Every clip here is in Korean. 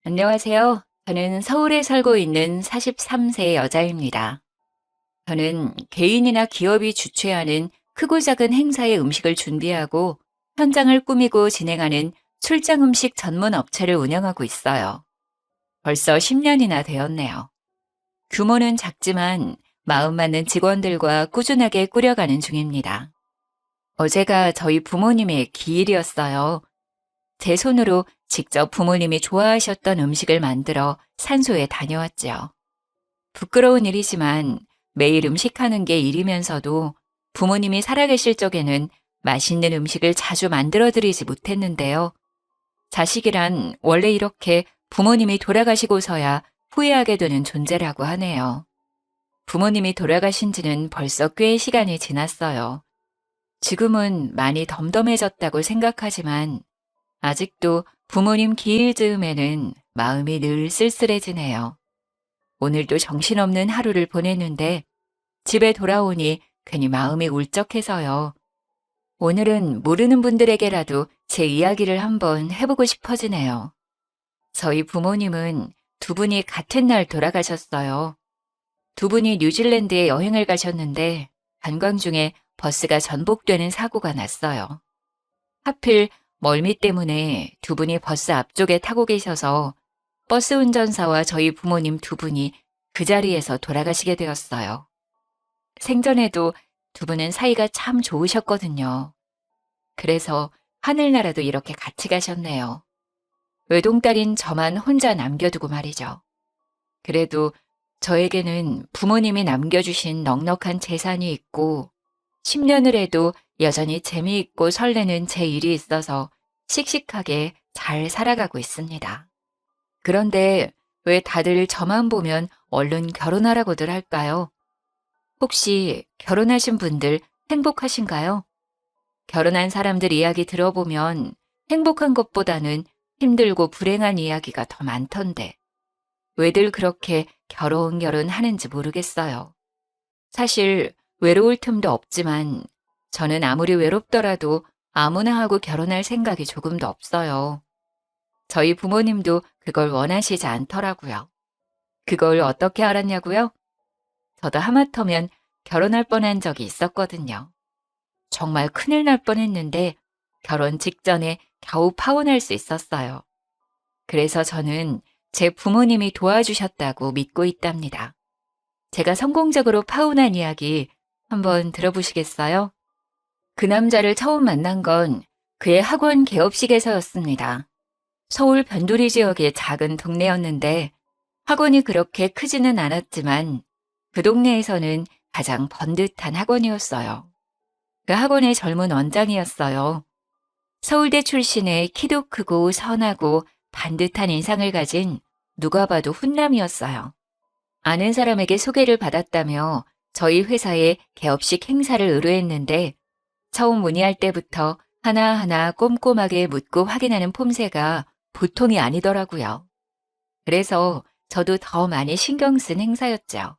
안녕하세요. 저는 서울에 살고 있는 43세 여자입니다. 저는 개인이나 기업이 주최하는 크고 작은 행사의 음식을 준비하고 현장을 꾸미고 진행하는 출장 음식 전문 업체를 운영하고 있어요. 벌써 10년이나 되었네요. 규모는 작지만 마음 맞는 직원들과 꾸준하게 꾸려가는 중입니다. 어제가 저희 부모님의 기일이었어요. 제 손으로 직접 부모님이 좋아하셨던 음식을 만들어 산소에 다녀왔지요. 부끄러운 일이지만 매일 음식하는 게 일이면서도 부모님이 살아계실 적에는 맛있는 음식을 자주 만들어 드리지 못했는데요. 자식이란 원래 이렇게 부모님이 돌아가시고서야 후회하게 되는 존재라고 하네요. 부모님이 돌아가신 지는 벌써 꽤 시간이 지났어요. 지금은 많이 덤덤해졌다고 생각하지만 아직도 부모님 기일 즈음에는 마음이 늘 쓸쓸해지네요. 오늘도 정신없는 하루를 보냈는데 집에 돌아오니 괜히 마음이 울적해서요. 오늘은 모르는 분들에게라도 제 이야기를 한번 해보고 싶어지네요. 저희 부모님은 두 분이 같은 날 돌아가셨어요. 두 분이 뉴질랜드에 여행을 가셨는데 관광 중에 버스가 전복되는 사고가 났어요. 하필 멀미 때문에 두 분이 버스 앞쪽에 타고 계셔서 버스 운전사와 저희 부모님 두 분이 그 자리에서 돌아가시게 되었어요. 생전에도 두 분은 사이가 참 좋으셨거든요. 그래서 하늘나라도 이렇게 같이 가셨네요. 외동딸인 저만 혼자 남겨두고 말이죠. 그래도 저에게는 부모님이 남겨주신 넉넉한 재산이 있고 10년을 해도 여전히 재미있고 설레는 제 일이 있어서 씩씩하게 잘 살아가고 있습니다. 그런데 왜 다들 저만 보면 얼른 결혼하라고들 할까요? 혹시 결혼하신 분들 행복하신가요? 결혼한 사람들 이야기 들어보면 행복한 것보다는 힘들고 불행한 이야기가 더 많던데 왜들 그렇게 결혼 하는지 모르겠어요. 사실 외로울 틈도 없지만 저는 아무리 외롭더라도 아무나 하고 결혼할 생각이 조금도 없어요. 저희 부모님도 그걸 원하시지 않더라고요. 그걸 어떻게 알았냐고요? 저도 하마터면 결혼할 뻔한 적이 있었거든요. 정말 큰일 날 뻔했는데 결혼 직전에 겨우 파혼할 수 있었어요. 그래서 저는 제 부모님이 도와주셨다고 믿고 있답니다. 제가 성공적으로 파혼한 이야기 한번 들어보시겠어요? 그 남자를 처음 만난 건 그의 학원 개업식에서였습니다. 서울 변두리 지역의 작은 동네였는데 학원이 그렇게 크지는 않았지만 그 동네에서는 가장 번듯한 학원이었어요. 그 학원의 젊은 원장이었어요. 서울대 출신의 키도 크고 선하고 반듯한 인상을 가진 누가 봐도 훈남이었어요. 아는 사람에게 소개를 받았다며 저희 회사에 개업식 행사를 의뢰했는데 처음 문의할 때부터 하나하나 꼼꼼하게 묻고 확인하는 폼새가 보통이 아니더라고요. 그래서 저도 더 많이 신경 쓴 행사였죠.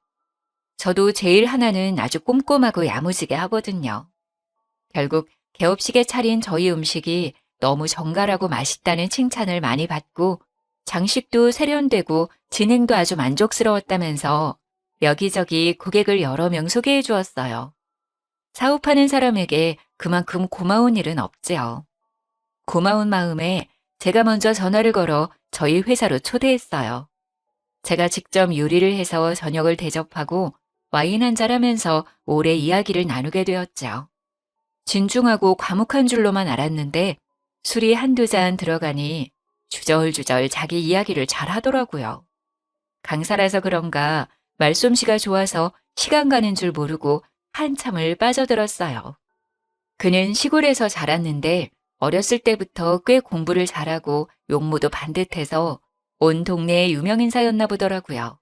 저도 제일 하나는 아주 꼼꼼하고 야무지게 하거든요. 결국 개업식에 차린 저희 음식이 너무 정갈하고 맛있다는 칭찬을 많이 받고 장식도 세련되고 진행도 아주 만족스러웠다면서 여기저기 고객을 여러 명 소개해 주었어요. 사업하는 사람에게 그만큼 고마운 일은 없지요. 고마운 마음에 제가 먼저 전화를 걸어 저희 회사로 초대했어요. 제가 직접 요리를 해서 저녁을 대접하고 와인 한잔 하면서 오래 이야기를 나누게 되었죠. 진중하고 과묵한 줄로만 알았는데 술이 한두 잔 들어가니 주절주절 자기 이야기를 잘 하더라고요. 강사라서 그런가 말솜씨가 좋아서 시간 가는 줄 모르고 한참을 빠져들었어요. 그는 시골에서 자랐는데 어렸을 때부터 꽤 공부를 잘하고 용모도 반듯해서 온 동네의 유명인사였나 보더라고요.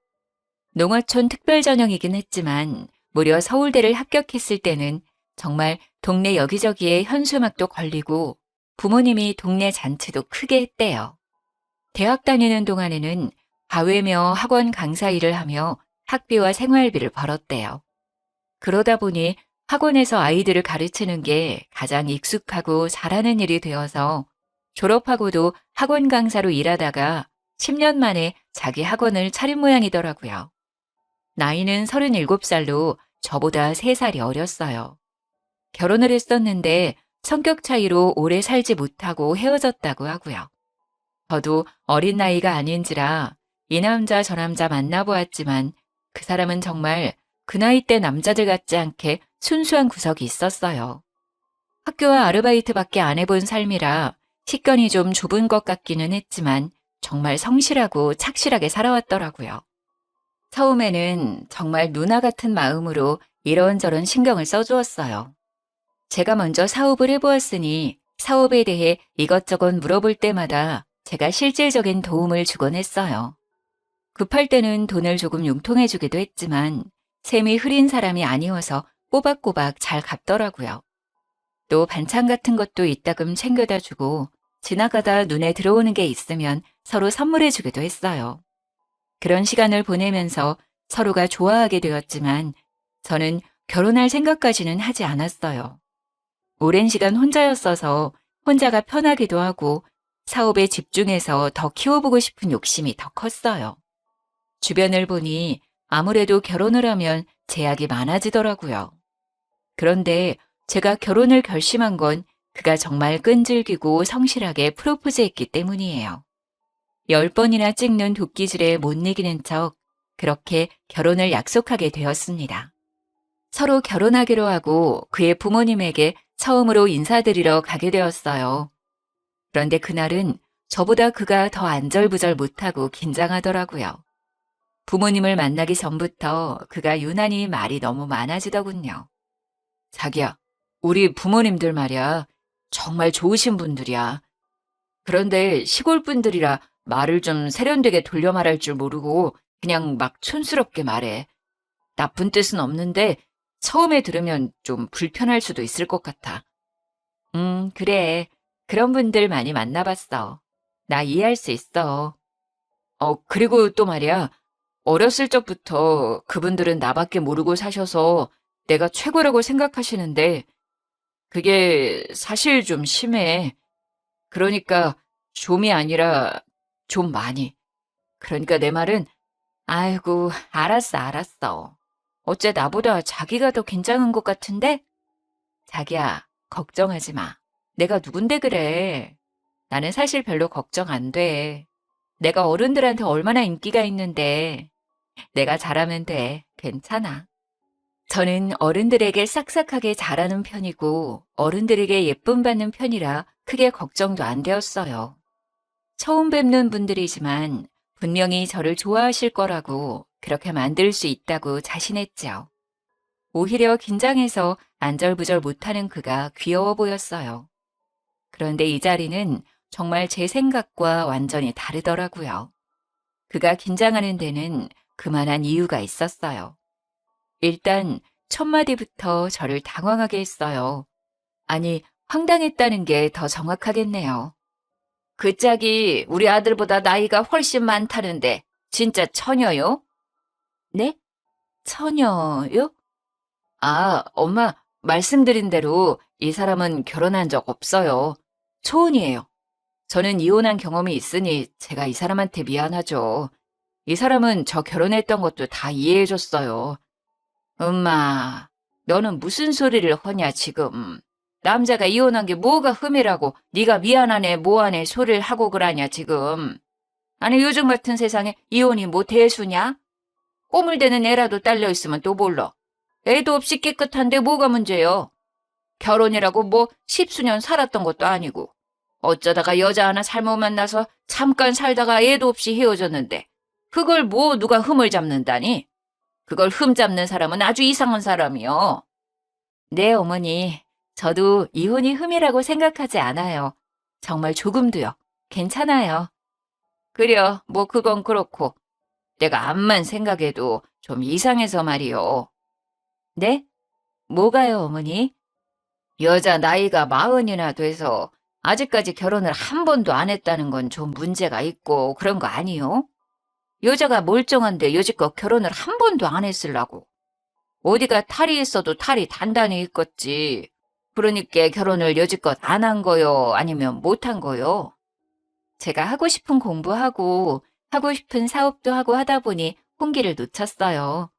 농어촌 특별전형이긴 했지만 무려 서울대를 합격했을 때는 정말 동네 여기저기에 현수막도 걸리고 부모님이 동네 잔치도 크게 했대요. 대학 다니는 동안에는 과외며 학원 강사 일을 하며 학비와 생활비를 벌었대요. 그러다 보니 학원에서 아이들을 가르치는 게 가장 익숙하고 잘하는 일이 되어서 졸업하고도 학원 강사로 일하다가 10년 만에 자기 학원을 차린 모양이더라고요. 나이는 37살로 저보다 3살이 어렸어요. 결혼을 했었는데 성격 차이로 오래 살지 못하고 헤어졌다고 하고요. 저도 어린 나이가 아닌지라 이 남자 저 남자 만나보았지만 그 사람은 정말 그 나이 때 남자들 같지 않게 순수한 구석이 있었어요. 학교와 아르바이트밖에 안 해본 삶이라 식견이 좀 좁은 것 같기는 했지만 정말 성실하고 착실하게 살아왔더라고요. 처음에는 정말 누나 같은 마음으로 이런저런 신경을 써주었어요. 제가 먼저 사업을 해보았으니 사업에 대해 이것저것 물어볼 때마다 제가 실질적인 도움을 주곤 했어요. 급할 때는 돈을 조금 융통해주기도 했지만 셈이 흐린 사람이 아니어서 꼬박꼬박 잘 갚더라고요. 또 반찬 같은 것도 이따금 챙겨다 주고 지나가다 눈에 들어오는 게 있으면 서로 선물해주기도 했어요. 그런 시간을 보내면서 서로가 좋아하게 되었지만 저는 결혼할 생각까지는 하지 않았어요. 오랜 시간 혼자였어서 혼자가 편하기도 하고 사업에 집중해서 더 키워보고 싶은 욕심이 더 컸어요. 주변을 보니 아무래도 결혼을 하면 제약이 많아지더라고요. 그런데 제가 결혼을 결심한 건 그가 정말 끈질기고 성실하게 프로포즈했기 때문이에요. 10번이나 찍는 도끼질에 못 이기는 척 그렇게 결혼을 약속하게 되었습니다. 서로 결혼하기로 하고 그의 부모님에게 처음으로 인사드리러 가게 되었어요. 그런데 그날은 저보다 그가 더 안절부절 못하고 긴장하더라고요. 부모님을 만나기 전부터 그가 유난히 말이 너무 많아지더군요. 자기야, 우리 부모님들 말이야. 정말 좋으신 분들이야. 그런데 시골 분들이라 말을 좀 세련되게 돌려 말할 줄 모르고 그냥 막 촌스럽게 말해. 나쁜 뜻은 없는데 처음에 들으면 좀 불편할 수도 있을 것 같아. 그래. 그런 분들 많이 만나봤어. 나 이해할 수 있어. 그리고 또 말이야. 어렸을 적부터 그분들은 나밖에 모르고 사셔서 내가 최고라고 생각하시는데 그게 사실 좀 심해. 그러니까 좀이 아니라 좀 많이. 그러니까 내 말은 아이고, 알았어, 알았어. 어째 나보다 자기가 더 긴장한 것 같은데? 자기야, 걱정하지 마. 내가 누군데 그래. 나는 사실 별로 걱정 안 돼. 내가 어른들한테 얼마나 인기가 있는데. 내가 잘하면 돼. 괜찮아. 저는 어른들에게 싹싹하게 잘하는 편이고 어른들에게 예쁨 받는 편이라 크게 걱정도 안 되었어요. 처음 뵙는 분들이지만 분명히 저를 좋아하실 거라고 그렇게 만들 수 있다고 자신했죠. 오히려 긴장해서 안절부절 못하는 그가 귀여워 보였어요. 그런데 이 자리는 정말 제 생각과 완전히 다르더라고요. 그가 긴장하는 데는 그만한 이유가 있었어요. 일단 첫 마디부터 저를 당황하게 했어요. 아니, 황당했다는 게 더 정확하겠네요. 그 짝이 우리 아들보다 나이가 훨씬 많다는데 진짜 처녀요? 네? 처녀요? 아, 엄마, 말씀드린 대로 이 사람은 결혼한 적 없어요. 초혼이에요. 저는 이혼한 경험이 있으니 제가 이 사람한테 미안하죠. 이 사람은 저 결혼했던 것도 다 이해해줬어요. 엄마, 너는 무슨 소리를 하냐 지금. 남자가 이혼한 게 뭐가 흠이라고 네가 미안하네 뭐하네 소리를 하고 그러냐 지금. 아니 요즘 같은 세상에 이혼이 뭐 대수냐? 꼬물대는 애라도 딸려 있으면 또 몰라. 애도 없이 깨끗한데 뭐가 문제요? 결혼이라고 뭐 십수년 살았던 것도 아니고 어쩌다가 여자 하나 잘못 만나서 잠깐 살다가 애도 없이 헤어졌는데 그걸 뭐 누가 흠을 잡는다니? 그걸 흠 잡는 사람은 아주 이상한 사람이요. 네, 어머니. 저도 이혼이 흠이라고 생각하지 않아요. 정말 조금도요. 괜찮아요. 그려, 뭐 그건 그렇고. 내가 암만 생각해도 좀 이상해서 말이요. 네? 뭐가요, 어머니? 여자 나이가 40이나 돼서 아직까지 결혼을 한 번도 안 했다는 건 좀 문제가 있고 그런 거 아니요? 여자가 멀쩡한데 여지껏 결혼을 한 번도 안 했으려고. 어디가 탈이 있어도 탈이 단단히 있겠지. 그러니까 결혼을 여지껏 안 한 거요? 아니면 못 한 거요? 제가 하고 싶은 공부하고 하고 싶은 사업도 하고 하다 보니 홍기를 놓쳤어요.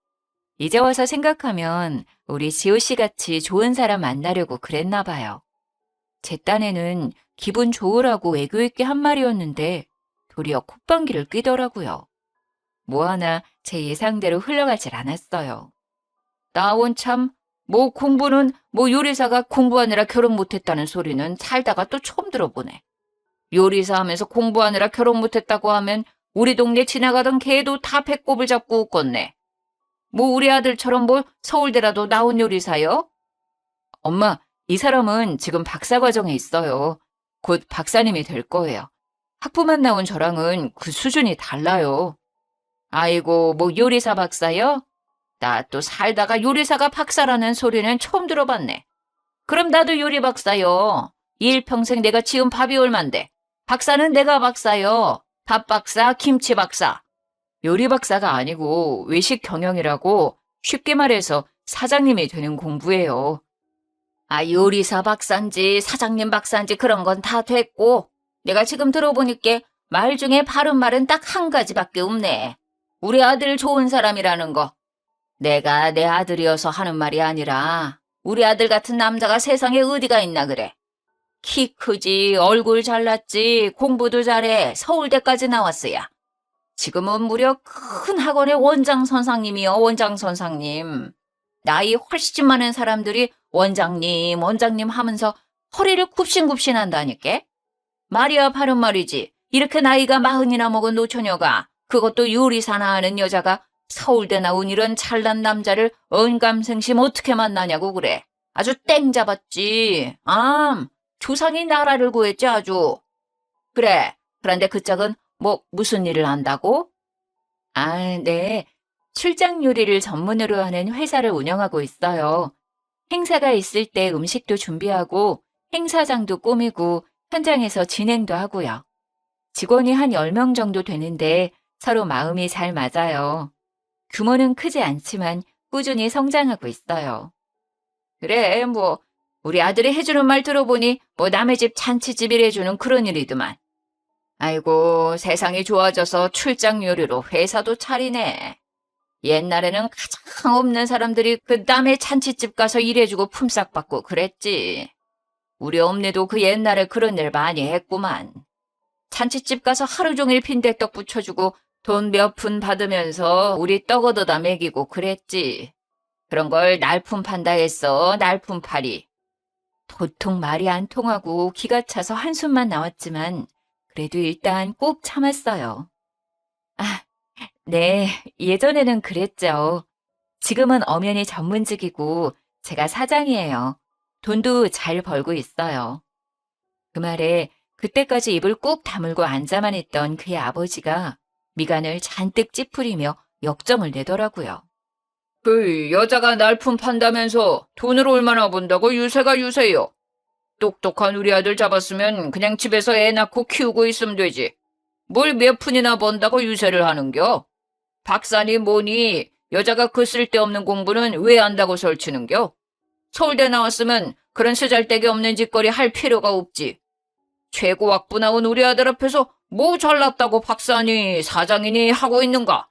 이제 와서 생각하면 우리 지호 씨 같이 좋은 사람 만나려고 그랬나 봐요. 제 딴에는 기분 좋으라고 애교 있게 한 말이었는데 도리어 콧방귀를 뀌더라고요. 뭐 하나 제 예상대로 흘러가질 않았어요. 나온 참, 뭐 공부는 뭐 요리사가 공부하느라 결혼 못했다는 소리는 살다가 또 처음 들어보네. 요리사 하면서 공부하느라 결혼 못했다고 하면 우리 동네 지나가던 개도 다 배꼽을 잡고 웃겠네. 뭐 우리 아들처럼 뭐 서울대라도 나온 요리사요? 엄마, 이 사람은 지금 박사 과정에 있어요. 곧 박사님이 될 거예요. 학부만 나온 저랑은 그 수준이 달라요. 아이고, 뭐 요리사 박사요? 나 또 살다가 요리사가 박사라는 소리는 처음 들어봤네. 그럼 나도 요리 박사요. 일평생 내가 지은 밥이 얼만데. 박사는 내가 박사요. 밥 박사, 김치 박사. 요리 박사가 아니고 외식 경영이라고 쉽게 말해서 사장님이 되는 공부예요. 아, 요리사 박사인지 사장님 박사인지 그런 건 다 됐고 내가 지금 들어보니까 말 중에 바른 말은 딱 한 가지밖에 없네. 우리 아들 좋은 사람이라는 거. 내가 내 아들이어서 하는 말이 아니라 우리 아들 같은 남자가 세상에 어디가 있나 그래. 키 크지, 얼굴 잘났지, 공부도 잘해, 서울대까지 나왔어야. 지금은 무려 큰 학원의 원장 선생님이요, 원장 선생님. 나이 훨씬 많은 사람들이 원장님, 원장님 하면서 허리를 굽신굽신 한다니까? 말이야 바른 말이지. 이렇게 나이가 40이나 먹은 노처녀가, 그것도 요리사나 하는 여자가 서울대 나온 이런 잘난 남자를 언감생심 어떻게 만나냐고 그래. 아주 땡 잡았지. 조상이 나라를 구했지 아주. 그래. 그런데 그 짝은 뭐 무슨 일을 한다고? 아, 네. 출장 요리를 전문으로 하는 회사를 운영하고 있어요. 행사가 있을 때 음식도 준비하고 행사장도 꾸미고 현장에서 진행도 하고요. 직원이 한 10명 정도 되는데 서로 마음이 잘 맞아요. 규모는 크지 않지만 꾸준히 성장하고 있어요. 그래, 뭐 우리 아들이 해주는 말 들어보니 뭐 남의 집 잔치집이래주는 그런 일이더만. 아이고, 세상이 좋아져서 출장 요리로 회사도 차리네. 옛날에는 가장 없는 사람들이 그 남의 잔치집 가서 일해주고 품삯 받고 그랬지. 우리 엄니도 그 옛날에 그런 일 많이 했구만. 잔치집 가서 하루 종일 빈대떡 부쳐주고 돈 몇 푼 받으면서 우리 떡 얻어다 먹이고 그랬지. 그런 걸 날품 판다 했어, 날품팔이. 도통 말이 안 통하고 기가 차서 한숨만 나왔지만 그래도 일단 꼭 참았어요. 아, 네, 예전에는 그랬죠. 지금은 엄연히 전문직이고 제가 사장이에요. 돈도 잘 벌고 있어요. 그 말에 그때까지 입을 꾹 다물고 앉아만 있던 그의 아버지가 미간을 잔뜩 찌푸리며 역정을 내더라고요. 그 여자가 날품 판다면서 돈을 얼마나 번다고 유세가 유세요. 똑똑한 우리 아들 잡았으면 그냥 집에서 애 낳고 키우고 있으면 되지. 뭘 몇 푼이나 번다고 유세를 하는겨? 박사니 뭐니 여자가 그 쓸데없는 공부는 왜 한다고 설치는겨? 서울대 나왔으면 그런 쓰잘데기 없는 짓거리 할 필요가 없지. 최고학부 나온 우리 아들 앞에서 뭐 잘났다고 박사니 사장이니 하고 있는가?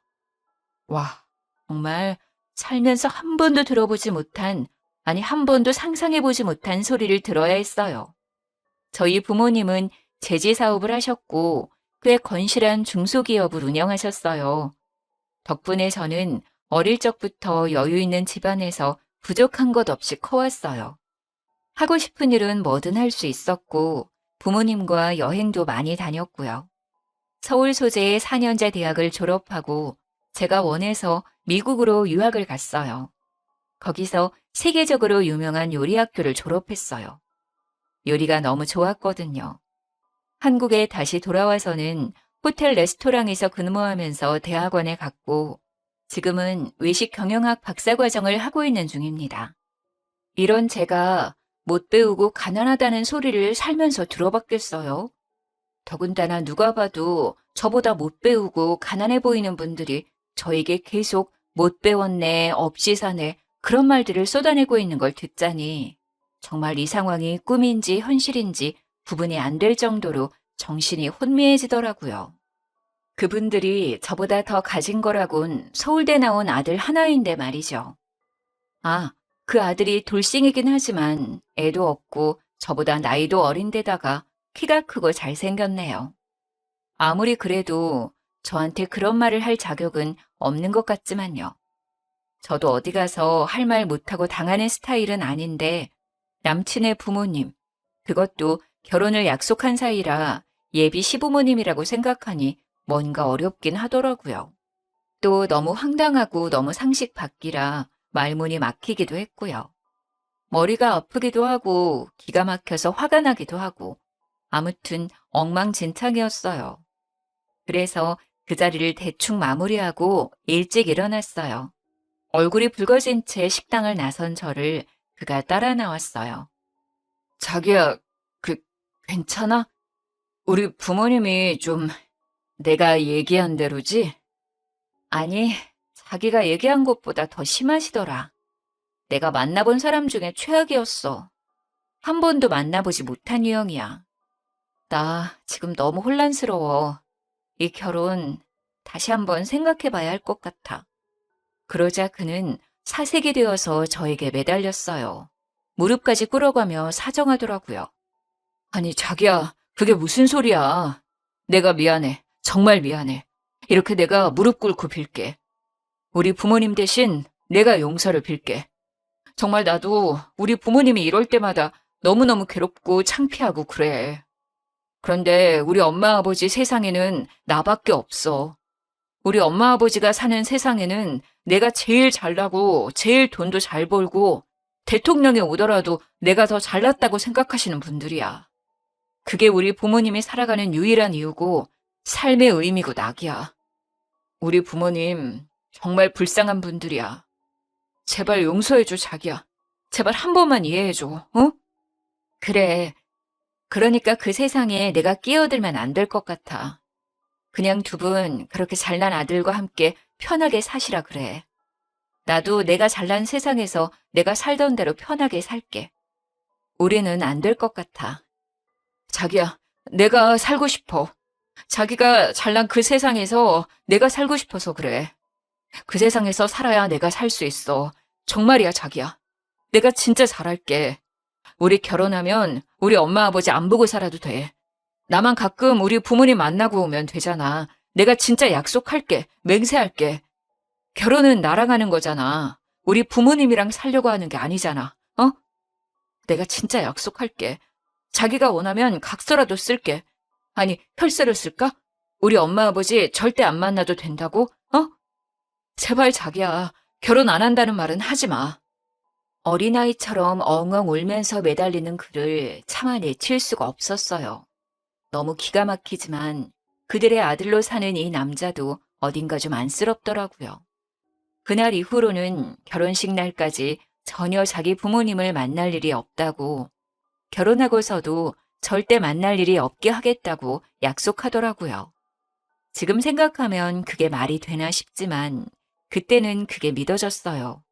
와, 정말 살면서 한 번도 들어보지 못한, 아니 한 번도 상상해보지 못한 소리를 들어야 했어요. 저희 부모님은 제지 사업을 하셨고 꽤 건실한 중소기업을 운영하셨어요. 덕분에 저는 어릴 적부터 여유 있는 집안에서 부족한 것 없이 커왔어요. 하고 싶은 일은 뭐든 할 수 있었고 부모님과 여행도 많이 다녔고요. 서울 소재의 4년제 대학을 졸업하고 제가 원해서 미국으로 유학을 갔어요. 거기서 세계적으로 유명한 요리학교를 졸업했어요. 요리가 너무 좋았거든요. 한국에 다시 돌아와서는 호텔 레스토랑에서 근무하면서 대학원에 갔고 지금은 외식 경영학 박사과정을 하고 있는 중입니다. 이런 제가 못 배우고 가난하다는 소리를 살면서 들어봤겠어요? 더군다나 누가 봐도 저보다 못 배우고 가난해 보이는 분들이 저에게 계속 못 배웠네, 없이 사네 그런 말들을 쏟아내고 있는 걸 듣자니 정말 이 상황이 꿈인지 현실인지 구분이 안 될 정도로 정신이 혼미해지더라고요. 그분들이 저보다 더 가진 거라곤 서울대 나온 아들 하나인데 말이죠. 아, 그 아들이 돌싱이긴 하지만 애도 없고 저보다 나이도 어린데다가 키가 크고 잘생겼네요. 아무리 그래도 저한테 그런 말을 할 자격은 없는 것 같지만요. 저도 어디 가서 할 말 못하고 당하는 스타일은 아닌데 남친의 부모님, 그것도 결혼을 약속한 사이라 예비 시부모님이라고 생각하니 뭔가 어렵긴 하더라고요. 또 너무 황당하고 너무 상식 밖이라 말문이 막히기도 했고요. 머리가 아프기도 하고 기가 막혀서 화가 나기도 하고 아무튼 엉망진창이었어요. 그래서 그 자리를 대충 마무리하고 일찍 일어났어요. 얼굴이 붉어진 채 식당을 나선 저를 그가 따라 나왔어요. 자기야, 그, 괜찮아? 우리 부모님이 좀 내가 얘기한 대로지? 아니, 자기가 얘기한 것보다 더 심하시더라. 내가 만나본 사람 중에 최악이었어. 한 번도 만나보지 못한 유형이야. 나 지금 너무 혼란스러워. 이 결혼 다시 한번 생각해봐야 할 것 같아. 그러자 그는 사색이 되어서 저에게 매달렸어요. 무릎까지 꿇어가며 사정하더라고요. 아니, 자기야, 그게 무슨 소리야. 내가 미안해. 정말 미안해. 이렇게 내가 무릎 꿇고 빌게. 우리 부모님 대신 내가 용서를 빌게. 정말 나도 우리 부모님이 이럴 때마다 너무너무 괴롭고 창피하고 그래. 그런데 우리 엄마 아버지 세상에는 나밖에 없어. 우리 엄마 아버지가 사는 세상에는 내가 제일 잘나고 제일 돈도 잘 벌고 대통령이 오더라도 내가 더 잘났다고 생각하시는 분들이야. 그게 우리 부모님이 살아가는 유일한 이유고 삶의 의미고 낙이야. 우리 부모님 정말 불쌍한 분들이야. 제발 용서해줘, 자기야. 제발 한 번만 이해해줘, 어? 그래. 그러니까 그 세상에 내가 끼어들면 안 될 것 같아. 그냥 두 분 그렇게 잘난 아들과 함께 편하게 사시라 그래. 나도 내가 잘난 세상에서 내가 살던 대로 편하게 살게. 우리는 안 될 것 같아. 자기야, 내가 살고 싶어. 자기가 잘난 그 세상에서 내가 살고 싶어서 그래. 그 세상에서 살아야 내가 살 수 있어. 정말이야, 자기야. 내가 진짜 잘할게. 우리 결혼하면 우리 엄마 아버지 안 보고 살아도 돼. 나만 가끔 우리 부모님 만나고 오면 되잖아. 내가 진짜 약속할게. 맹세할게. 결혼은 나랑 하는 거잖아. 우리 부모님이랑 살려고 하는 게 아니잖아. 어? 내가 진짜 약속할게. 자기가 원하면 각서라도 쓸게. 아니, 혈서를 쓸까? 우리 엄마 아버지 절대 안 만나도 된다고? 어? 제발 자기야. 결혼 안 한다는 말은 하지 마. 어린아이처럼 엉엉 울면서 매달리는 그를 차마 내칠 수가 없었어요. 너무 기가 막히지만 그들의 아들로 사는 이 남자도 어딘가 좀 안쓰럽더라고요. 그날 이후로는 결혼식 날까지 전혀 자기 부모님을 만날 일이 없다고, 결혼하고서도 절대 만날 일이 없게 하겠다고 약속하더라고요. 지금 생각하면 그게 말이 되나 싶지만 그때는 그게 믿어졌어요.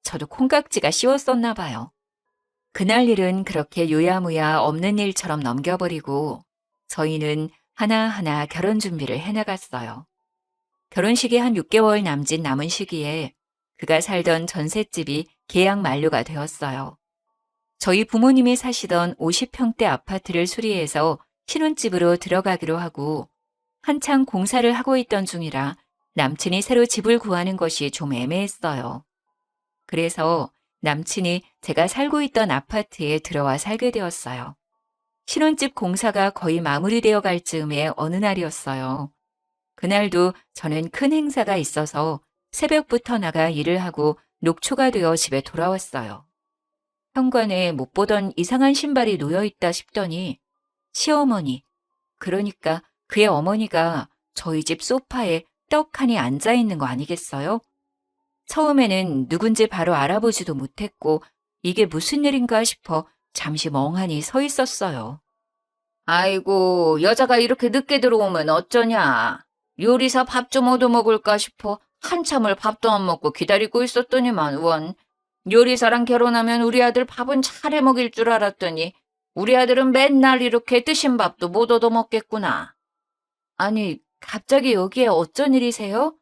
저도 콩깍지가 씌웠었나 봐요. 그날 일은 그렇게 유야무야 없는 일처럼 넘겨버리고 저희는 하나하나 결혼 준비를 해나갔어요. 결혼식이 한 6개월 남짓 남은 시기에 그가 살던 전셋집이 계약 만료가 되었어요. 저희 부모님이 사시던 50평대 아파트를 수리해서 신혼집으로 들어가기로 하고 한창 공사를 하고 있던 중이라 남친이 새로 집을 구하는 것이 좀 애매했어요. 그래서 남친이 제가 살고 있던 아파트에 들어와 살게 되었어요. 신혼집 공사가 거의 마무리되어 갈 즈음의 어느 날이었어요. 그날도 저는 큰 행사가 있어서 새벽부터 나가 일을 하고 녹초가 되어 집에 돌아왔어요. 현관에 못 보던 이상한 신발이 놓여있다 싶더니 시어머니, 그러니까 그의 어머니가 저희 집 소파에 떡하니 앉아있는 거 아니겠어요? 처음에는 누군지 바로 알아보지도 못했고 이게 무슨 일인가 싶어 잠시 멍하니 서 있었어요. 아이고, 여자가 이렇게 늦게 들어오면 어쩌냐. 요리사 밥 좀 얻어먹을까 싶어 한참을 밥도 안 먹고 기다리고 있었더니만 원. 요리사랑 결혼하면 우리 아들 밥은 잘해 먹일 줄 알았더니 우리 아들은 맨날 이렇게 뜨신 밥도 못 얻어먹겠구나. 아니, 갑자기 여기에 어쩐 일이세요?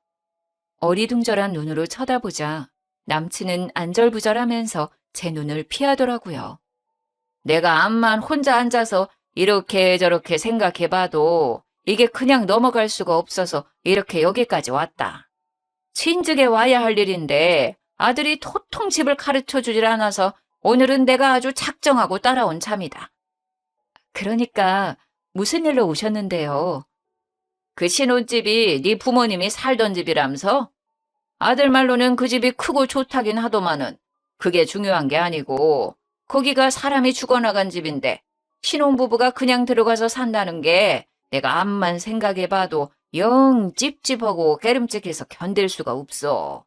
어리둥절한 눈으로 쳐다보자 남친은 안절부절하면서 제 눈을 피하더라고요. 내가 암만 혼자 앉아서 이렇게 저렇게 생각해봐도 이게 그냥 넘어갈 수가 없어서 이렇게 여기까지 왔다. 친즉에 와야 할 일인데 아들이 도통 집을 가르쳐주질 않아서 오늘은 내가 아주 작정하고 따라온 참이다. 그러니까 무슨 일로 오셨는데요? 그 신혼집이 네 부모님이 살던 집이라면서? 아들 말로는 그 집이 크고 좋다긴 하더만은 그게 중요한 게 아니고 거기가 사람이 죽어나간 집인데 신혼부부가 그냥 들어가서 산다는 게 내가 암만 생각해봐도 영 찝찝하고 깨름직해서 견딜 수가 없어.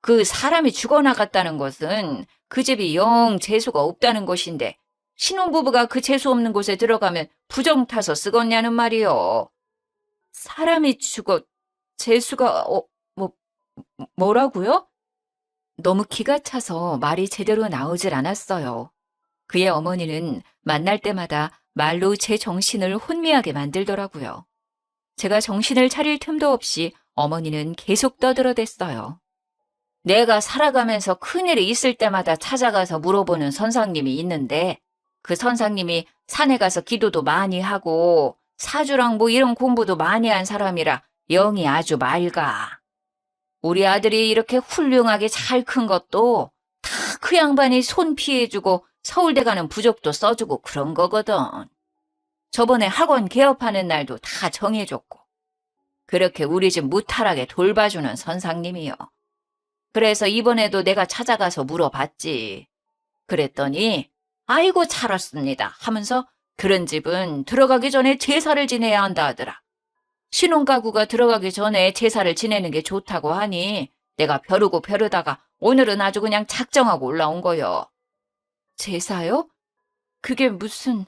그 사람이 죽어나갔다는 것은 그 집이 영 재수가 없다는 것인데 신혼부부가 그 재수 없는 곳에 들어가면 부정 타서 쓰겄냐는 말이요. 사람이 죽어 재수가 뭐라고요? 너무 기가 차서 말이 제대로 나오질 않았어요. 그의 어머니는 만날 때마다 말로 제 정신을 혼미하게 만들더라고요. 제가 정신을 차릴 틈도 없이 어머니는 계속 떠들어댔어요. 내가 살아가면서 큰일이 있을 때마다 찾아가서 물어보는 선상님이 있는데 그 선상님이 산에 가서 기도도 많이 하고 사주랑 뭐 이런 공부도 많이 한 사람이라 영이 아주 맑아. 우리 아들이 이렇게 훌륭하게 잘 큰 것도 다 그 양반이 손 피해주고 서울대 가는 부적도 써주고 그런 거거든. 저번에 학원 개업하는 날도 다 정해줬고. 그렇게 우리 집 무탈하게 돌봐주는 선상님이요. 그래서 이번에도 내가 찾아가서 물어봤지. 그랬더니 아이고 잘 왔습니다 하면서 그런 집은 들어가기 전에 제사를 지내야 한다 하더라. 신혼가구가 들어가기 전에 제사를 지내는 게 좋다고 하니 내가 벼르고 벼르다가 오늘은 아주 그냥 작정하고 올라온 거요. 제사요? 그게 무슨...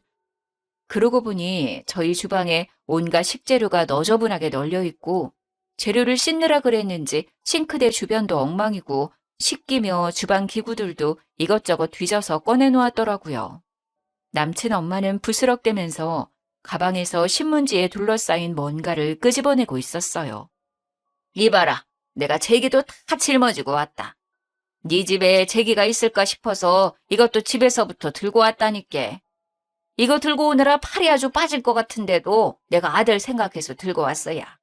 그러고 보니 저희 주방에 온갖 식재료가 너저분하게 널려 있고 재료를 씻느라 그랬는지 싱크대 주변도 엉망이고 식기며 주방 기구들도 이것저것 뒤져서 꺼내놓았더라고요. 남친 엄마는 부스럭대면서 가방에서 신문지에 둘러싸인 뭔가를 끄집어내고 있었어요. 이봐라, 내가 제기도 다 짊어지고 왔다. 네 집에 제기가 있을까 싶어서 이것도 집에서부터 들고 왔다니까. 이거 들고 오느라 팔이 아주 빠질 것 같은데도 내가 아들 생각해서 들고 왔어야.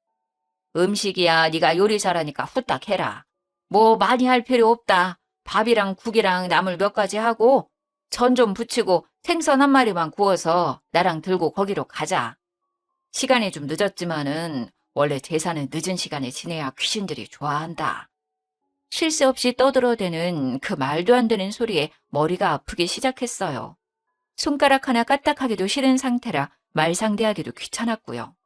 음식이야 네가 요리 잘하니까 후딱 해라. 뭐 많이 할 필요 없다. 밥이랑 국이랑 나물 몇 가지 하고 전 좀 부치고 생선 한 마리만 구워서 나랑 들고 거기로 가자. 시간이 좀 늦었지만은 원래 제사는 늦은 시간에 지내야 귀신들이 좋아한다. 쉴 새 없이 떠들어대는 그 말도 안 되는 소리에 머리가 아프기 시작했어요. 손가락 하나 까딱하기도 싫은 상태라 말 상대하기도 귀찮았고요.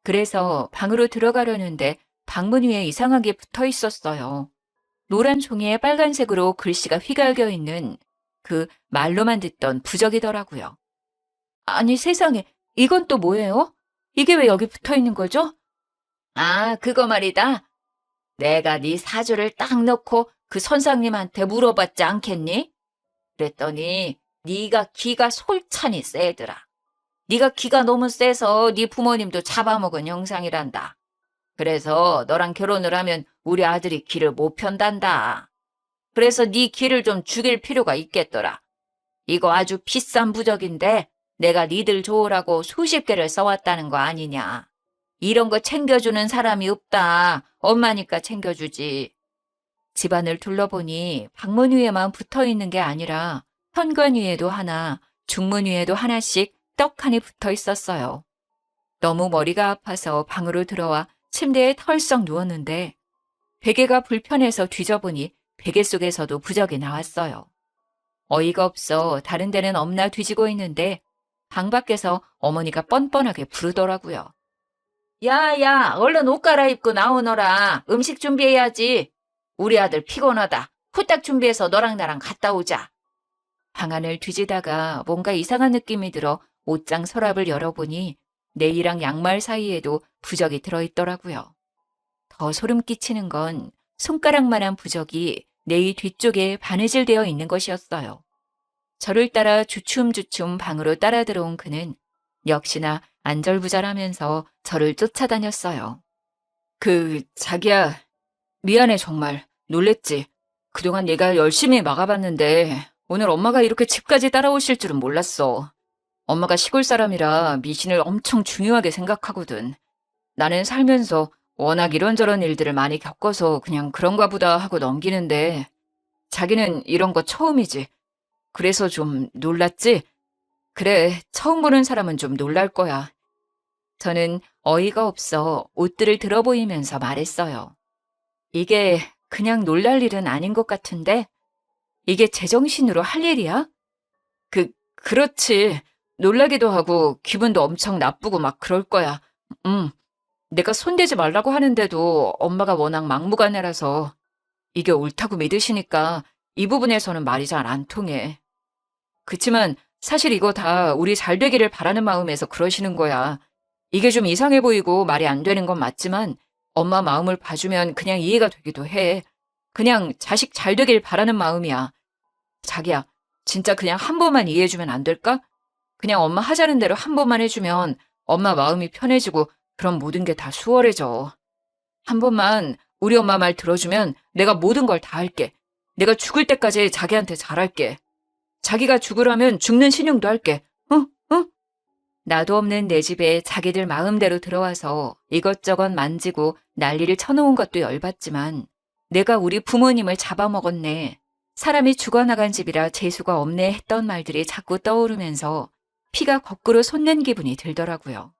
그래서 방으로 들어가려는데 방문 위에 이상하게 붙어 있었어요. 노란 종이에 빨간색으로 글씨가 휘갈겨 있는 그 말로만 듣던 부적이더라고요. 아니 세상에, 이건 또 뭐예요? 이게 왜 여기 붙어 있는 거죠? 아, 그거 말이다. 내가 네 사주를 딱 넣고 그 선상님한테 물어봤지 않겠니? 그랬더니 네가 기가 솔찬히 세더라. 네가 기가 너무 세서 네 부모님도 잡아먹은 형상이란다. 그래서 너랑 결혼을 하면 우리 아들이 기를 못 편단다. 그래서 네 기를 좀 죽일 필요가 있겠더라. 이거 아주 비싼 부적인데 내가 니들 좋으라고 수십 개를 써왔다는 거 아니냐. 이런 거 챙겨주는 사람이 없다. 엄마니까 챙겨주지. 집안을 둘러보니 방문 위에만 붙어있는 게 아니라 현관 위에도 하나, 중문 위에도 하나씩 떡하니 붙어 있었어요. 너무 머리가 아파서 방으로 들어와 침대에 털썩 누웠는데 베개가 불편해서 뒤져보니 베개 속에서도 부적이 나왔어요. 어이가 없어 다른 데는 없나 뒤지고 있는데 방 밖에서 어머니가 뻔뻔하게 부르더라고요. 야야, 얼른 옷 갈아입고 나오너라. 음식 준비해야지. 우리 아들 피곤하다. 후딱 준비해서 너랑 나랑 갔다 오자. 방 안을 뒤지다가 뭔가 이상한 느낌이 들어 옷장 서랍을 열어보니 내이랑 양말 사이에도 부적이 들어있더라고요. 더 소름 끼치는 건 손가락만한 부적이 내이 뒤쪽에 바느질되어 있는 것이었어요. 저를 따라 주춤주춤 방으로 따라 들어온 그는 역시나 안절부절하면서 저를 쫓아다녔어요. 자기야, 미안해 정말. 놀랬지. 그동안 내가 열심히 막아봤는데 오늘 엄마가 이렇게 집까지 따라오실 줄은 몰랐어. 엄마가 시골 사람이라 미신을 엄청 중요하게 생각하거든. 나는 살면서 워낙 이런저런 일들을 많이 겪어서 그냥 그런가 보다 하고 넘기는데 자기는 이런 거 처음이지. 그래서 좀 놀랐지? 그래, 처음 보는 사람은 좀 놀랄 거야. 저는 어이가 없어 옷들을 들어보이면서 말했어요. 이게 그냥 놀랄 일은 아닌 것 같은데? 이게 제정신으로 할 일이야? 그렇지. 놀라기도 하고 기분도 엄청 나쁘고 막 그럴 거야. 내가 손대지 말라고 하는데도 엄마가 워낙 막무가내라서 이게 옳다고 믿으시니까 이 부분에서는 말이 잘 안 통해. 그치만 사실 이거 다 우리 잘 되기를 바라는 마음에서 그러시는 거야. 이게 좀 이상해 보이고 말이 안 되는 건 맞지만 엄마 마음을 봐주면 그냥 이해가 되기도 해. 그냥 자식 잘 되길 바라는 마음이야. 자기야, 진짜 그냥 한 번만 이해해주면 안 될까? 그냥 엄마 하자는 대로 한 번만 해주면 엄마 마음이 편해지고 그럼 모든 게 다 수월해져. 한 번만 우리 엄마 말 들어주면 내가 모든 걸 다 할게. 내가 죽을 때까지 자기한테 잘할게. 자기가 죽으라면 죽는 신용도 할게. 응? 응? 나도 없는 내 집에 자기들 마음대로 들어와서 이것저것 만지고 난리를 쳐놓은 것도 열받지만 내가 우리 부모님을 잡아먹었네. 사람이 죽어나간 집이라 재수가 없네 했던 말들이 자꾸 떠오르면서 피가 거꾸로 솟는 기분이 들더라고요.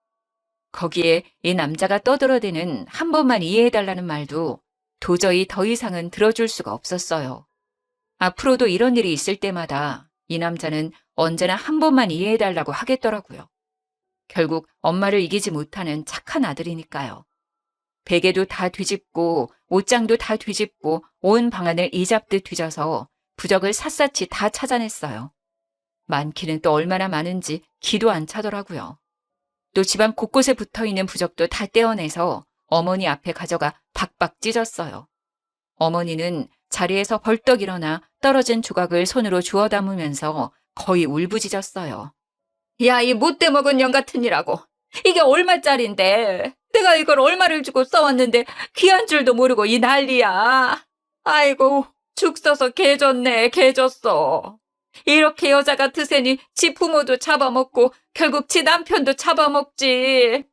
거기에 이 남자가 떠들어대는 한 번만 이해해달라는 말도 도저히 더 이상은 들어줄 수가 없었어요. 앞으로도 이런 일이 있을 때마다 이 남자는 언제나 한 번만 이해해달라고 하겠더라고요. 결국 엄마를 이기지 못하는 착한 아들이니까요. 베개도 다 뒤집고 옷장도 다 뒤집고 온 방안을 이잡듯 뒤져서 부적을 샅샅이 다 찾아냈어요. 많기는 또 얼마나 많은지 기도 안 차더라고요. 또 집안 곳곳에 붙어있는 부적도 다 떼어내서 어머니 앞에 가져가 박박 찢었어요. 어머니는 자리에서 벌떡 일어나 떨어진 조각을 손으로 주워 담으면서 거의 울부짖었어요. 야, 이 못돼 먹은 년 같은 이라고. 이게 얼마짜린데. 내가 이걸 얼마를 주고 써왔는데 귀한 줄도 모르고 이 난리야. 아이고, 죽 써서 개 줬네, 개 줬어. 이렇게 여자 같으세니 지 부모도 잡아먹고 결국 지 남편도 잡아먹지.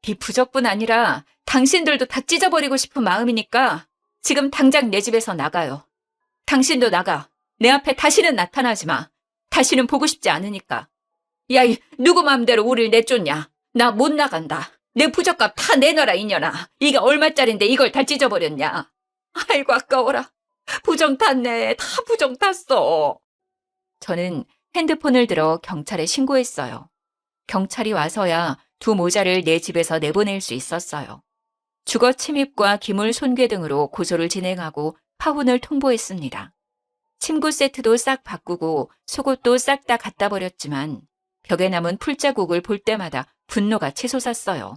이 부적뿐 아니라 당신들도 다 찢어버리고 싶은 마음이니까 지금 당장 내 집에서 나가요. 당신도 나가. 내 앞에 다시는 나타나지 마. 다시는 보고 싶지 않으니까. 야, 이 누구 맘대로 우릴 내쫓냐. 나 못 나간다. 내 부적값 다 내놔라 이년아. 이게 얼마짜린데 이걸 다 찢어버렸냐. 아이고 아까워라. 부정 탔네. 다 부정 탔어. 저는 핸드폰을 들어 경찰에 신고했어요. 경찰이 와서야 두 모자를 내 집에서 내보낼 수 있었어요. 주거 침입과 기물 손괴 등으로 고소를 진행하고 파혼을 통보했습니다. 침구 세트도 싹 바꾸고 속옷도 싹 다 갖다 버렸지만 벽에 남은 풀자국을 볼 때마다 분노가 치솟았어요.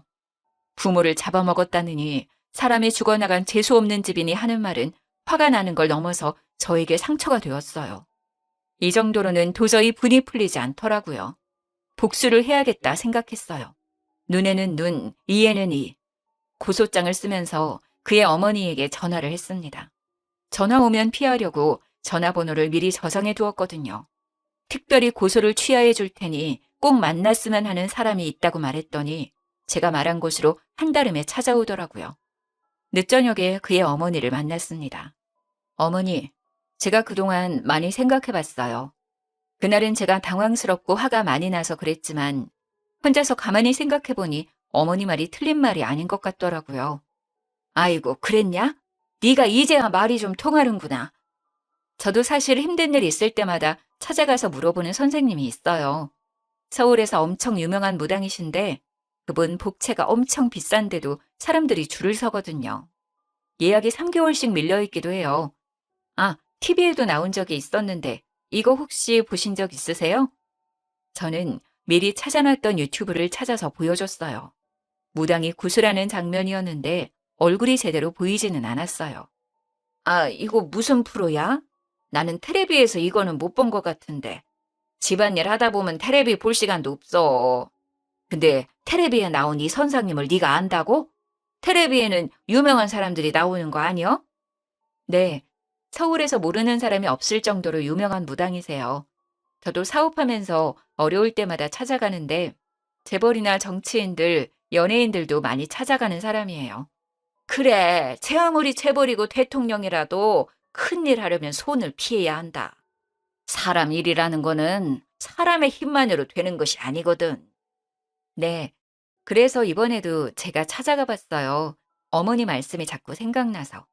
부모를 잡아먹었다느니 사람이 죽어나간 재수 없는 집이니 하는 말은 화가 나는 걸 넘어서 저에게 상처가 되었어요. 이 정도로는 도저히 분이 풀리지 않더라고요. 복수를 해야겠다 생각했어요. 눈에는 눈, 이에는 이. 고소장을 쓰면서 그의 어머니에게 전화를 했습니다. 전화 오면 피하려고 전화번호를 미리 저장해 두었거든요. 특별히 고소를 취하해 줄 테니 꼭 만났으면 하는 사람이 있다고 말했더니 제가 말한 곳으로 한달음에 찾아오더라고요. 늦저녁에 그의 어머니를 만났습니다. 어머니, 제가 그동안 많이 생각해 봤어요. 그날은 제가 당황스럽고 화가 많이 나서 그랬지만 혼자서 가만히 생각해 보니 어머니 말이 틀린 말이 아닌 것 같더라고요. 아이고, 그랬냐? 네가 이제야 말이 좀 통하는구나. 저도 사실 힘든 일 있을 때마다 찾아가서 물어보는 선생님이 있어요. 서울에서 엄청 유명한 무당이신데 그분 복채가 엄청 비싼데도 사람들이 줄을 서거든요. 예약이 3개월씩 밀려있기도 해요. 아, TV에도 나온 적이 있었는데 이거 혹시 보신 적 있으세요? 저는 미리 찾아놨던 유튜브를 찾아서 보여줬어요. 무당이 구슬하는 장면이었는데 얼굴이 제대로 보이지는 않았어요. 아, 이거 무슨 프로야? 나는 텔레비에서 이거는 못 본 것 같은데. 집안일 하다 보면 테레비 볼 시간도 없어. 근데 테레비에 나온 이 선생님을 네가 안다고? 테레비에는 유명한 사람들이 나오는 거 아니야? 네. 서울에서 모르는 사람이 없을 정도로 유명한 무당이세요. 저도 사업하면서 어려울 때마다 찾아가는데 재벌이나 정치인들, 연예인들도 많이 찾아가는 사람이에요. 그래, 제 아무리 재벌이고 대통령이라도 큰일 하려면 손을 피해야 한다. 사람 일이라는 거는 사람의 힘만으로 되는 것이 아니거든. 네. 그래서 이번에도 제가 찾아가 봤어요. 어머니 말씀이 자꾸 생각나서.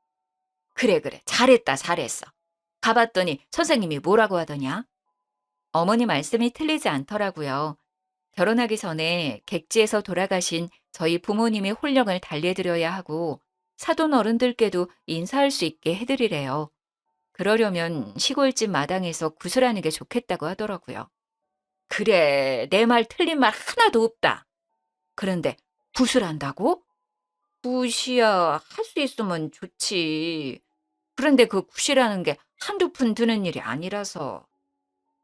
그래, 그래. 잘했다, 잘했어. 가봤더니 선생님이 뭐라고 하더냐? 어머니 말씀이 틀리지 않더라고요. 결혼하기 전에 객지에서 돌아가신 저희 부모님의 혼령을 달래드려야 하고 사돈 어른들께도 인사할 수 있게 해드리래요. 그러려면 시골집 마당에서 구슬하는 게 좋겠다고 하더라고요. 그래, 내 말 틀린 말 하나도 없다. 그런데 구슬한다고? 굿이야, 할 수 있으면 좋지. 그런데 그 굿이라는 게 한두 푼 드는 일이 아니라서.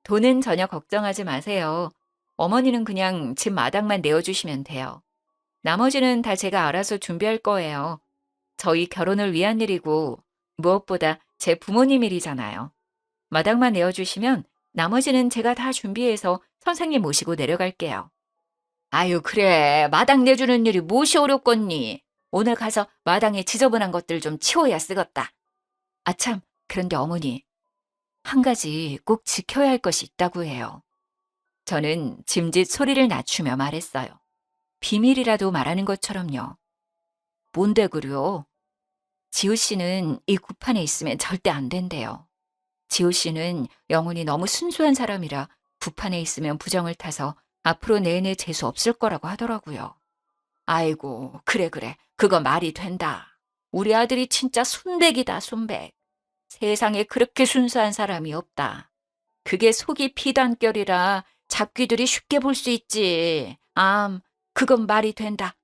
돈은 전혀 걱정하지 마세요. 어머니는 그냥 집 마당만 내어주시면 돼요. 나머지는 다 제가 알아서 준비할 거예요. 저희 결혼을 위한 일이고 무엇보다 제 부모님 일이잖아요. 마당만 내어주시면 나머지는 제가 다 준비해서 선생님 모시고 내려갈게요. 아유, 그래. 마당 내주는 일이 무엇이 어렵겠니? 오늘 가서 마당에 지저분한 것들 좀 치워야 쓰겄다. 아참, 그런데 어머니, 한 가지 꼭 지켜야 할 것이 있다고 해요. 저는 짐짓 소리를 낮추며 말했어요. 비밀이라도 말하는 것처럼요. 뭔데 그려? 지우 씨는 이 굿판에 있으면 절대 안 된대요. 지우 씨는 영혼이 너무 순수한 사람이라 굿판에 있으면 부정을 타서 앞으로 내내 재수 없을 거라고 하더라고요. 아이고, 그래, 그래. 그거 말이 된다. 우리 아들이 진짜 순백이다, 순백. 세상에 그렇게 순수한 사람이 없다. 그게 속이 피단결이라 잡귀들이 쉽게 볼 수 있지. 그건 말이 된다.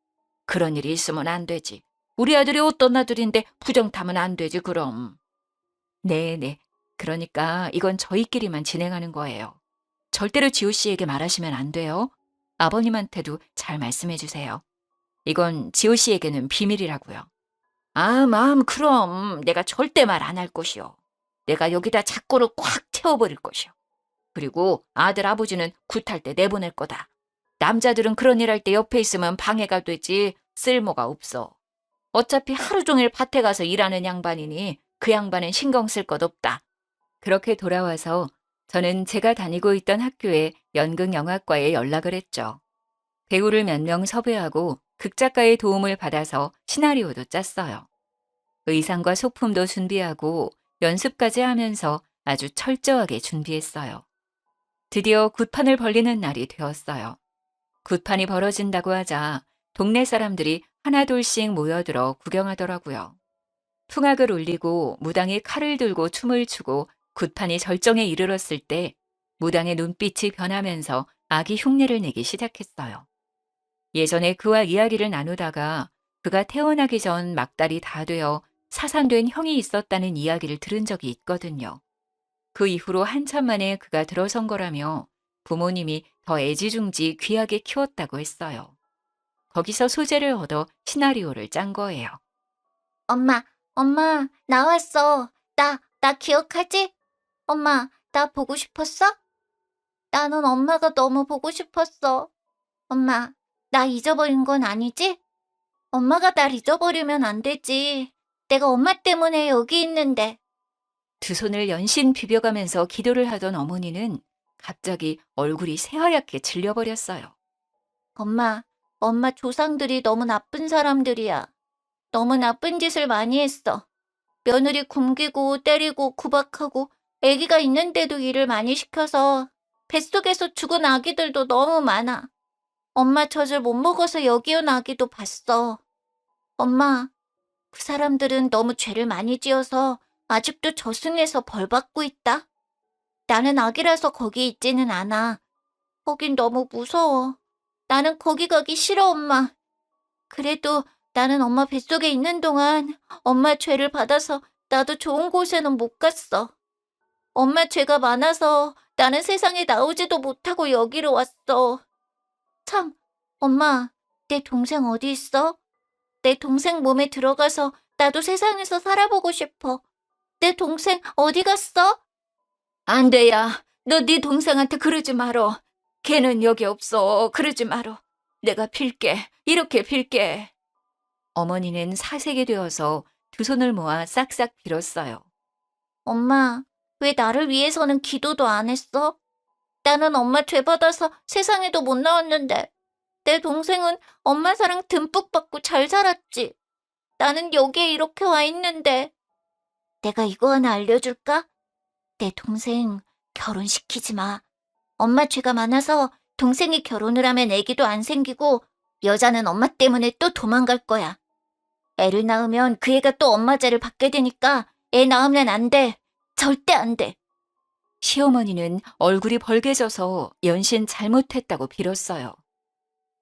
그런 일이 있으면 안 되지. 우리 아들이 어떤 아들인데 부정 타면 안 되지, 그럼. 네네. 그러니까 이건 저희끼리만 진행하는 거예요. 절대로 지호 씨에게 말하시면 안 돼요. 아버님한테도 잘 말씀해 주세요. 이건 지호 씨에게는 비밀이라고요. 그럼 내가 절대 말 안 할 것이요. 내가 여기다 작고를 꽉 채워버릴 것이요. 그리고 아들 아버지는 굿할 때 내보낼 거다. 남자들은 그런 일 할 때 옆에 있으면 방해가 되지 쓸모가 없어. 어차피 하루 종일 밭에 가서 일하는 양반이니 그 양반은 신경 쓸 것 없다. 그렇게 돌아와서 저는 제가 다니고 있던 학교의 연극영화과에 연락을 했죠. 배우를 몇 명 섭외하고 극작가의 도움을 받아서 시나리오도 짰어요. 의상과 소품도 준비하고 연습까지 하면서 아주 철저하게 준비했어요. 드디어 굿판을 벌리는 날이 되었어요. 굿판이 벌어진다고 하자 동네 사람들이 하나둘씩 모여들어 구경하더라고요. 풍악을 울리고 무당이 칼을 들고 춤을 추고 굿판이 절정에 이르렀을 때 무당의 눈빛이 변하면서 아기 흉내를 내기 시작했어요. 예전에 그와 이야기를 나누다가 그가 태어나기 전 막달이 다 되어 사산된 형이 있었다는 이야기를 들은 적이 있거든요. 그 이후로 한참 만에 그가 들어선 거라며 부모님이 더 애지중지 귀하게 키웠다고 했어요. 거기서 소재를 얻어 시나리오를 짠 거예요. 엄마, 나왔어. 나 기억하지? 엄마, 나 보고 싶었어? 나는 엄마가 너무 보고 싶었어. 엄마, 나 잊어버린 건 아니지? 엄마가 날 잊어버리면 안 되지. 내가 엄마 때문에 여기 있는데. 두 손을 연신 비벼가면서 기도를 하던 어머니는 갑자기 얼굴이 새하얗게 질려버렸어요. 엄마 조상들이 너무 나쁜 사람들이야. 너무 나쁜 짓을 많이 했어. 며느리 굶기고 때리고 구박하고 아기가 있는데도 일을 많이 시켜서 뱃속에서 죽은 아기들도 너무 많아. 엄마 젖을 못 먹어서 여기 온 아기도 봤어. 엄마, 그 사람들은 너무 죄를 많이 지어서 아직도 저승에서 벌 받고 있다. 나는 아기라서 거기 있지는 않아. 거긴 너무 무서워. 나는 거기 가기 싫어, 엄마. 그래도 나는 엄마 뱃속에 있는 동안 엄마 죄를 받아서 나도 좋은 곳에는 못 갔어. 엄마 죄가 많아서 나는 세상에 나오지도 못하고 여기로 왔어. 참, 엄마, 내 동생 어디 있어? 내 동생 몸에 들어가서 나도 세상에서 살아보고 싶어. 내 동생 어디 갔어? 안 돼, 야. 너 네 동생한테 그러지 말어. 걔는 여기 없어. 그러지 말어. 내가 빌게. 이렇게 빌게. 어머니는 사색이 되어서 두 손을 모아 싹싹 빌었어요. 엄마, 왜 나를 위해서는 기도도 안 했어? 나는 엄마 죄 받아서 세상에도 못 나왔는데 내 동생은 엄마 사랑 듬뿍 받고 잘 살았지. 나는 여기에 이렇게 와 있는데. 내가 이거 하나 알려줄까? 내 동생 결혼시키지 마. 엄마 죄가 많아서 동생이 결혼을 하면 애기도 안 생기고 여자는 엄마 때문에 또 도망갈 거야. 애를 낳으면 그 애가 또 엄마 죄를 받게 되니까 애 낳으면 안 돼. 절대 안 돼. 시어머니는 얼굴이 벌개져서 연신 잘못했다고 빌었어요.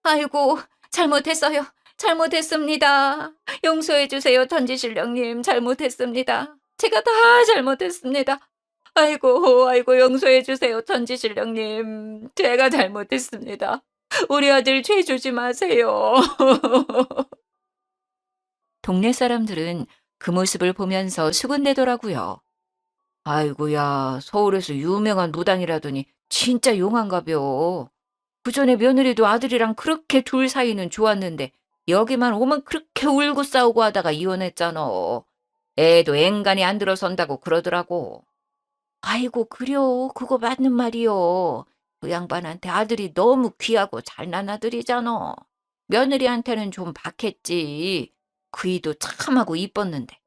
아이고, 잘못했어요. 잘못했습니다. 용서해 주세요, 천지신령님. 잘못했습니다. 제가 다 잘못했습니다. 아이고, 용서해 주세요, 천지신령님. 제가 잘못했습니다. 우리 아들 죄 주지 마세요. 동네 사람들은 그 모습을 보면서 수군대더라고요. 아이고야, 서울에서 유명한 무당이라더니 진짜 용한가벼. 그전에 며느리도 아들이랑 그렇게 둘 사이는 좋았는데 여기만 오면 그렇게 울고 싸우고 하다가 이혼했잖아. 애도 앵간히 안 들어선다고 그러더라고. 아이고, 그려. 그거 맞는 말이요. 그 양반한테 아들이 너무 귀하고 잘난 아들이잖아. 며느리한테는 좀 박했지. 그이도 참하고 이뻤는데.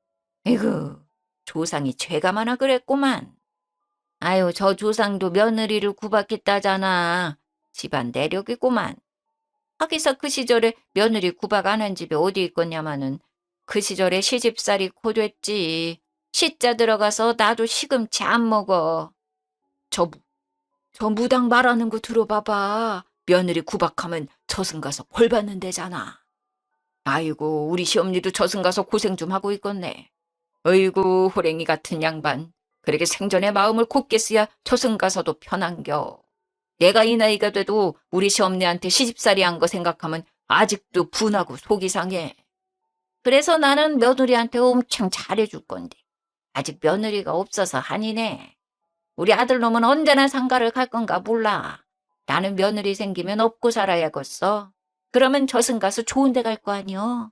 에이구, 조상이 죄가 많아 그랬구만. 아유, 저 조상도 며느리를 구박했다잖아. 집안 내력이구만. 하기사 그 시절에 며느리 구박 안 한 집이 어디 있겠냐마는 그 시절에 시집살이 고됐지. 시자 들어가서 나도 시금치 안 먹어. 저 무당 말하는 거 들어봐봐. 며느리 구박하면 저승 가서 벌 받는 데잖아. 아이고, 우리 시엄니도 저승 가서 고생 좀 하고 있겠네. 어이구, 호랭이 같은 양반. 그렇게 생전에 마음을 굳게 쓰야 저승 가서도 편한겨. 내가 이 나이가 돼도 우리 시엄니한테 시집살이 한 거 생각하면 아직도 분하고 속이 상해. 그래서 나는 며느리한테 엄청 잘해줄 건데 아직 며느리가 없어서 한이네. 우리 아들놈은 언제나 상가를 갈 건가 몰라. 나는 며느리 생기면 업고 살아야겠어. 그러면 저승 가서 좋은 데 갈 거 아니여.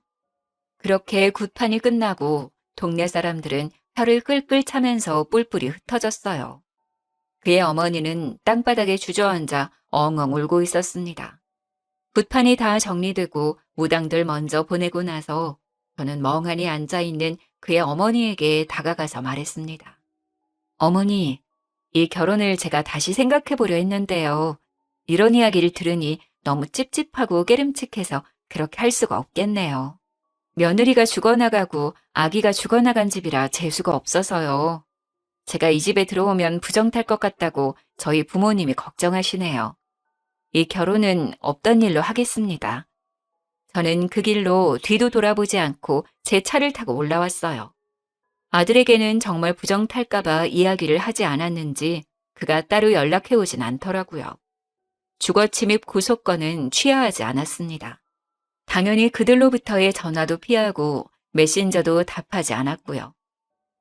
그렇게 굿판이 끝나고 동네 사람들은 혀를 끌끌 차면서 뿔뿔이 흩어졌어요. 그의 어머니는 땅바닥에 주저앉아 엉엉 울고 있었습니다. 굿판이 다 정리되고 무당들 먼저 보내고 나서 저는 멍하니 앉아있는 그의 어머니에게 다가가서 말했습니다. 어머니, 이 결혼을 제가 다시 생각해 보려 했는데요. 이런 이야기를 들으니 너무 찝찝하고 깨름칙해서 그렇게 할 수가 없겠네요. 며느리가 죽어나가고 아기가 죽어나간 집이라 재수가 없어서요. 제가 이 집에 들어오면 부정 탈 것 같다고 저희 부모님이 걱정하시네요. 이 결혼은 없던 일로 하겠습니다. 저는 그 길로 뒤도 돌아보지 않고 제 차를 타고 올라왔어요. 아들에게는 정말 부정 탈까봐 이야기를 하지 않았는지 그가 따로 연락해 오진 않더라고요. 주거 침입 구속건은 취하하지 않았습니다. 당연히 그들로부터의 전화도 피하고 메신저도 답하지 않았고요.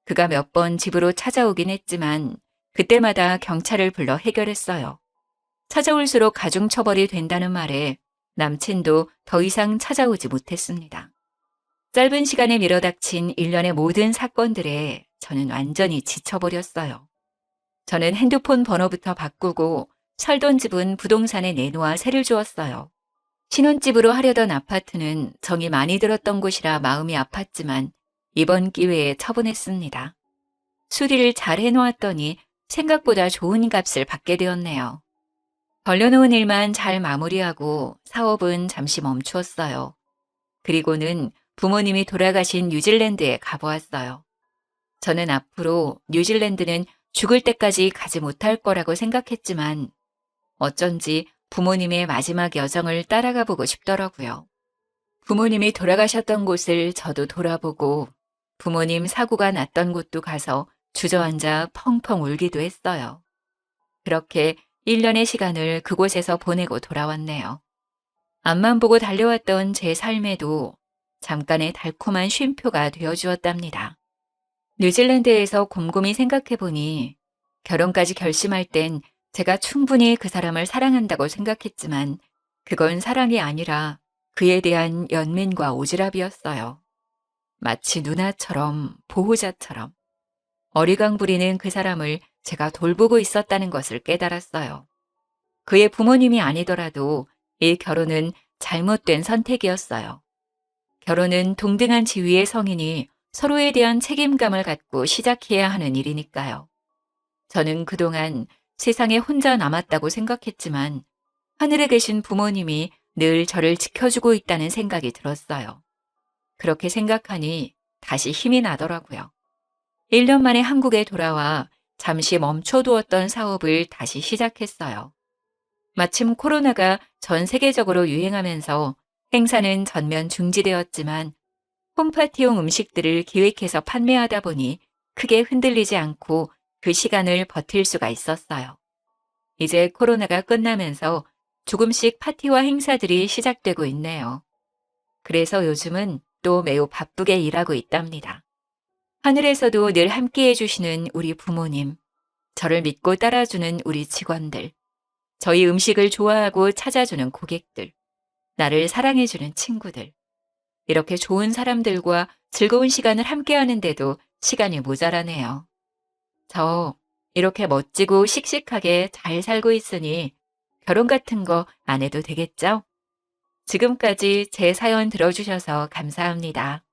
그가 몇 번 집으로 찾아오긴 했지만 그때마다 경찰을 불러 해결했어요. 찾아올수록 가중처벌이 된다는 말에 남친도 더 이상 찾아오지 못했습니다. 짧은 시간에 밀어닥친 일련의 모든 사건들에 저는 완전히 지쳐버렸어요. 저는 핸드폰 번호부터 바꾸고 살던 집은 부동산에 내놓아 세를 주었어요. 신혼집으로 하려던 아파트는 정이 많이 들었던 곳이라 마음이 아팠지만 이번 기회에 처분했습니다. 수리를 잘 해놓았더니 생각보다 좋은 값을 받게 되었네요. 벌려놓은 일만 잘 마무리하고 사업은 잠시 멈추었어요. 그리고는 부모님이 돌아가신 뉴질랜드에 가보았어요. 저는 앞으로 뉴질랜드는 죽을 때까지 가지 못할 거라고 생각했지만 어쩐지 부모님의 마지막 여정을 따라가 보고 싶더라고요. 부모님이 돌아가셨던 곳을 저도 돌아보고 부모님 사고가 났던 곳도 가서 주저앉아 펑펑 울기도 했어요. 그렇게 1년의 시간을 그곳에서 보내고 돌아왔네요. 앞만 보고 달려왔던 제 삶에도 잠깐의 달콤한 쉼표가 되어주었답니다. 뉴질랜드에서 곰곰이 생각해보니 결혼까지 결심할 땐 제가 충분히 그 사람을 사랑한다고 생각했지만 그건 사랑이 아니라 그에 대한 연민과 오지랖이었어요. 마치 누나처럼 보호자처럼 어리광 부리는 그 사람을 제가 돌보고 있었다는 것을 깨달았어요. 그의 부모님이 아니더라도 이 결혼은 잘못된 선택이었어요. 결혼은 동등한 지위의 성인이 서로에 대한 책임감을 갖고 시작해야 하는 일이니까요. 저는 그동안 세상에 혼자 남았다고 생각했지만 하늘에 계신 부모님이 늘 저를 지켜주고 있다는 생각이 들었어요. 그렇게 생각하니 다시 힘이 나더라고요. 1년 만에 한국에 돌아와 잠시 멈춰두었던 사업을 다시 시작했어요. 마침 코로나가 전 세계적으로 유행하면서 행사는 전면 중지되었지만 홈파티용 음식들을 기획해서 판매하다 보니 크게 흔들리지 않고 그 시간을 버틸 수가 있었어요. 이제 코로나가 끝나면서 조금씩 파티와 행사들이 시작되고 있네요. 그래서 요즘은 또 매우 바쁘게 일하고 있답니다. 하늘에서도 늘 함께해 주시는 우리 부모님, 저를 믿고 따라주는 우리 직원들, 저희 음식을 좋아하고 찾아주는 고객들, 나를 사랑해주는 친구들, 이렇게 좋은 사람들과 즐거운 시간을 함께 하는데도 시간이 모자라네요. 저 이렇게 멋지고 씩씩하게 잘 살고 있으니 결혼 같은 거 안 해도 되겠죠? 지금까지 제 사연 들어주셔서 감사합니다.